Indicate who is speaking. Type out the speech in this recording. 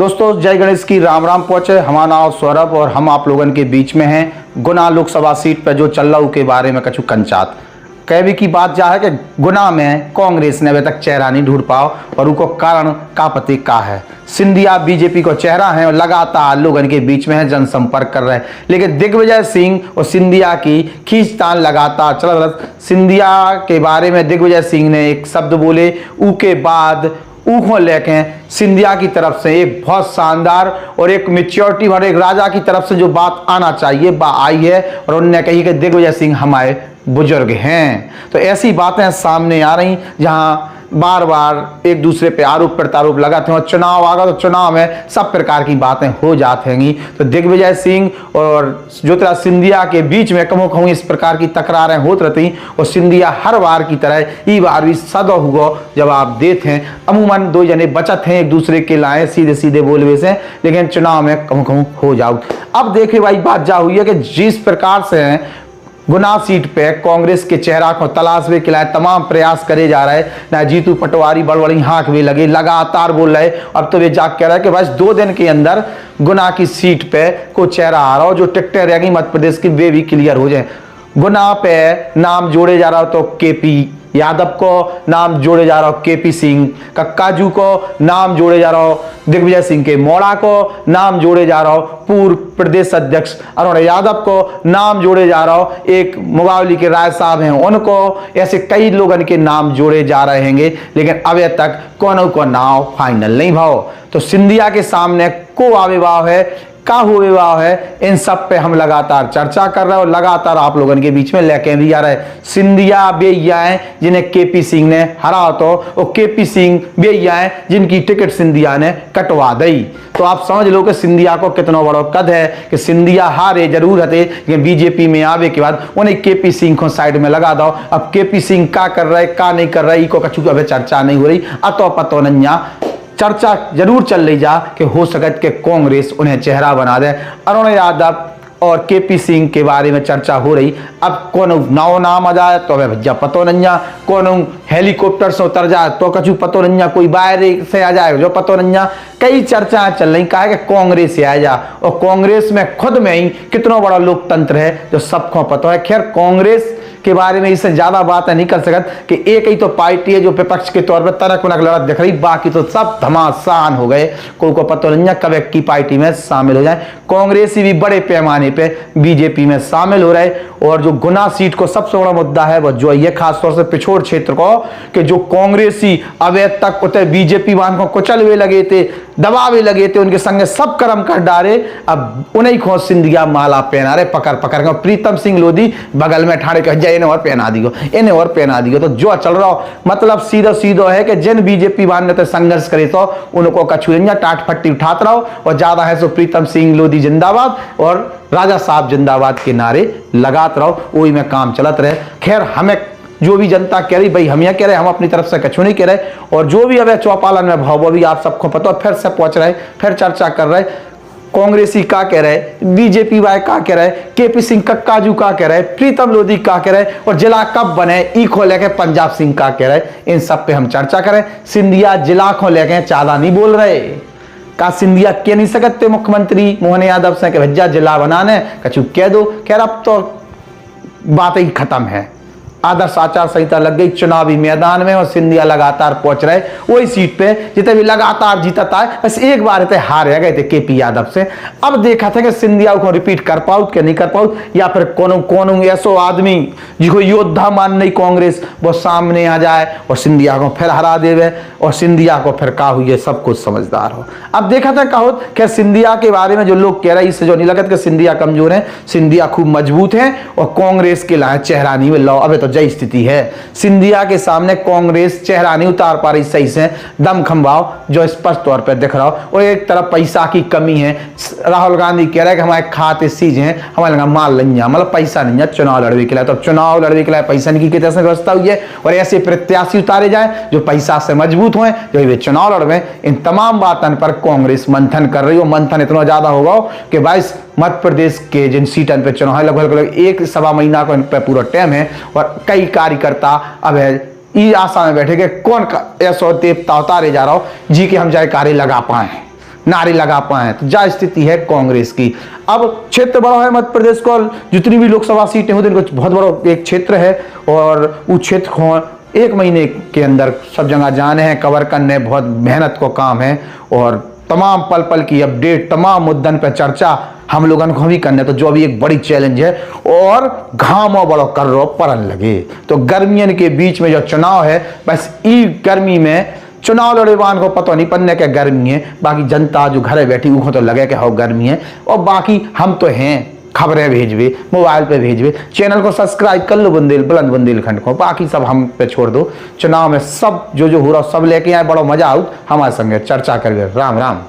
Speaker 1: दोस्तों जय गणेश की राम राम पहुंचे। हमारा नाम सौरभ और हम आप लोगों के बीच में हैं गुना लोकसभा सीट पर जो चल रहा के बारे में कछु कंचात कहवी की बात जा है कि गुना में कांग्रेस ने अभी तक चेहरा नहीं ढूंढ पाओ और उनको कारण का पति का है। सिंधिया बीजेपी को चेहरा है और लगातार लोगों के बीच में है, जनसंपर्क कर रहे हैं, लेकिन दिग्विजय सिंह और सिंधिया की खींचतान लगातार चल रहा। सिंधिया के बारे में दिग्विजय सिंह ने एक शब्द बोले, ऊ के बाद ऊखों लेके सिंधिया की तरफ से एक बहुत शानदार और एक मेच्योरिटी और एक राजा की तरफ से जो बात आना चाहिए वह आई है और उन्होंने कही कि दिग्विजय सिंह हमारे बुजुर्ग हैं। तो ऐसी बातें सामने आ रही जहां बार बार एक दूसरे पे आरोप प्रत्यारोप लगाते हैं और चुनाव आगा तो चुनाव में सब प्रकार की बातें हो जाती हैं। तो दिग्विजय सिंह और ज्योतिराज सिंधिया के बीच में कमो कहूँ इस प्रकार की तकरारें होती रहती और सिंधिया हर बार की तरह ई बार भी सदो हुआ जवाब देते हैं। अमूमन दो जने बचत हैं एक दूसरे के लाए सीधे सीधे बोलवे से, लेकिन चुनाव में कमो कहूँ हो जाओ। अब देखे भाई बात जा हुई है कि जिस प्रकार से गुना सीट पे कांग्रेस के चेहरा को तलाशने के लिए तमाम प्रयास करे जा रहे हैं ना। जीतू पटवारी बड़बड़ी हाँक भी लगे, लगातार बोल रहे। अब तो वे जाग कह रहा है कि बस 2 दिन के अंदर गुना की सीट पे को चेहरा आ रहा हो, जो टिकटें रहेगी मध्य प्रदेश की वे भी क्लियर हो जाए। गुना पे नाम जोड़े जा रहा हो तो केपी यादव को नाम जोड़े जा रहा हो, केपी सिंह कक्काजू को नाम जोड़े जा रहा हो, दिग्विजय सिंह के मोड़ा को नाम जोड़े जा रहा हो, पूर्व प्रदेश अध्यक्ष अरुण यादव को नाम जोड़े जा रहा हो, एक मुगावली के राय साहब हैं उनको, ऐसे कई लोगों के नाम जोड़े जा रहे हैं, लेकिन अभी तक कोनो को नाम फाइनल नहीं भाव। तो सिंधिया के सामने को आविर्भाव है का हुए विवाह है, इन सब पे हम लगातार चर्चा कर रहे हैं और लगातार आप लोगों के बीच में लेके भी आ रहे हैं। सिंधिया बेइया हैं जिन्हें केपी सिंह ने हरा तो और केपी सिंह बेइया हैं जिनकी टिकट सिंधिया ने कटवा दी। तो आप समझ लो कि सिंधिया को कितना बड़ा कद है कि सिंधिया हारे जरूर हते, लेकिन बीजेपी में आवे के बाद उन्हें केपी सिंह को साइड में लगा दो। अब केपी सिंह का कर रहे का नहीं कर रहे को कछु अभी चर्चा नहीं हो रही, अतो पतो नन्या चर्चा जरूर चल रही जा कि हो सकत के कांग्रेस उन्हें चेहरा बना दे। अरुण यादव और केपी सिंह के बारे में चर्चा हो रही। अब कौन नौ नाम आ जाए तो भैया पतो नहीं, कौन हेलीकॉप्टर से उतर जाए तो कछु पतो नहीं, कोई बाहर से आ जाए जो पतो नहीं। कई चर्चाएं चल रही कहा कि कांग्रेस से आ जा, और कांग्रेस में खुद में ही कितना बड़ा लोकतंत्र है जो सबको पता है। खैर कांग्रेस के बारे में इससे ज्यादा बात नहीं कर सकत कि एक ही तो पार्टी है जो विपक्ष के तौर पर तनक मुनक लड़त दिख रही, बाकी तो सब घमासान हो गए, को पता नहीं कब की पार्टी में शामिल हो जाए। कांग्रेसी भी बड़े पैमाने पे बीजेपी में शामिल हो रहे। और जो गुना सीट को सबसे बड़ा मुद्दा है वो जो ये खासतौर से पिछोड़ क्षेत्र को कि जो कांग्रेसी अवैध तक उतर बीजेपी वाहन को कुचलवे लगे थे, दबावे लगे थे, उनके संगे सब कर्म कर डाले। अब उन्हीं को सिंधिया माला पहना रहे पकड़ पकड़ कर। प्रीतम सिंह लोधी बगल में ठाड़े कह जाए इन्हें और पहना दियो, इन्हें और पहना दियो। तो जो चल रहा हो मतलब सीधा सीधो है कि जिन बीजेपी वाहन ने तो संघर्ष करे तो उनको कछु टाट फट्टी उठाते रहो, और ज्यादा है सो प्रीतम सिंह लोधी जिंदाबाद और राजा साहब जिंदाबाद के नारे लगाते रहो, वही में काम चलत रहे। खैर हमें जो भी जनता कह रही भाई हम यह कह रहे, हम अपनी तरफ से कछु नहीं कह रहे, और जो भी अब चौपालन में भाव वो भी आप सबको पता, फिर से पहुंच रहे, फिर चर्चा कर रहे। कांग्रेसी का कह रहे, बीजेपी वाय का कह रहे, केपी सिंह कक्काजू का कह रहे, प्रीतम लोधी का कह रहे, और जिला कब बने ई को लेके पंजाब सिंह का कह रहे। इन सब पे हम चर्चा करें। सिंधिया जिला को लेके ज्यादा नहीं बोल रहे। का सिंधिया कह नहीं सकते मुख्यमंत्री मोहन यादव से कि भैया जिला बनाने कछु कह दो। खैर अब तो बात ही खत्म है, आदर्श आचार संहिता लग गई चुनावी मैदान में और सिंधिया लगातार पहुंच रहे वही सीट पे जितने भी लगातार जीतता है। बस एक बार थे हार गए थे केपी यादव से। अब देखा था कि सिंधिया को रिपीट कर पाऊ कि नहीं कर पाऊ, या फिर कौन ऐसो आदमी जिसको योद्धा मान नहीं कांग्रेस वो सामने आ जाए और सिंधिया को फिर हरा देवे और सिंधिया को फिर का हुई सब कुछ समझदार हो। अब देखा था कहो कि सिंधिया के बारे में जो लोग कह रहे इससे जो नहीं लगत कि सिंधिया कमजोर है, सिंधिया खूब मजबूत है और कांग्रेस के लाए चेहरा नहीं मिल रहा। अब तो जय स्थिति है, सिंधिया के सामने कांग्रेस चेहरा नहीं उतार पा रही सही से, दम खंभाव जो स्पष्ट तौर पर दिख रहा हो। और एक तरफ पैसा की कमी है, राहुल गांधी कह रहे हैं कि हमारे खाते सीज हैं, हमारे लगा माल नहीं मतलब पैसा नहीं है चुनाव लड़ने के लिए। तो चुनाव लड़ने के लिए पैसा की कैसे व्यवस्था हुई है, और ऐसे प्रत्याशी उतारे जाए जो पैसा से मजबूत हुए जो वे चुनाव लड़वे। इन तमाम बातों पर कांग्रेस मंथन कर रही हो। मंथन इतना ज्यादा होगा कि 22 मध्य प्रदेश के जिन सीटन पे चुनाव है लगभग 1 सवा महीना को इन पर पूरा टाइम है, और कई कार्यकर्ता अब है ई आशा में बैठे कि कौन ऐसा देवता उतारे जा रहा हो जी के हम जाए कार्य लगा पाए। नारे लगा पाए। तो जा स्थिति है कांग्रेस की। अब क्षेत्र बड़ा है मध्य प्रदेश को, जितनी भी लोकसभा सीटें होती हैं बहुत बड़ा एक क्षेत्र है और उस क्षेत्र को 1 महीने के अंदर सब जगह जाने हैं, कवर करने, बहुत मेहनत को काम है और तमाम पल पल की अपडेट, तमाम मुद्दन पर चर्चा हम लोगन को भी करने। तो जो भी एक बड़ी चैलेंज है और घामों बड़ो कर रो परन लगे। तो गर्मियन के बीच में जो चुनाव है, बस ई गर्मी में चुनाव लड़ेवान को पता नहीं पड़ने के गर्मी है, बाकी जनता जो घरे बैठी उनको तो लगे कि हो गर्मी है। और बाकी हम तो हैं, खबरें भेजवे, मोबाइल पे भेजवे, चैनल को सब्सक्राइब कर लो बुलंद बुंदेलखंड को, बाकी सब हम पे छोड़ दो। चुनाव में सब जो हो रहा सब लेके आए, बड़ा मजा आऊ, हमारे संगे चर्चा करिए। राम राम।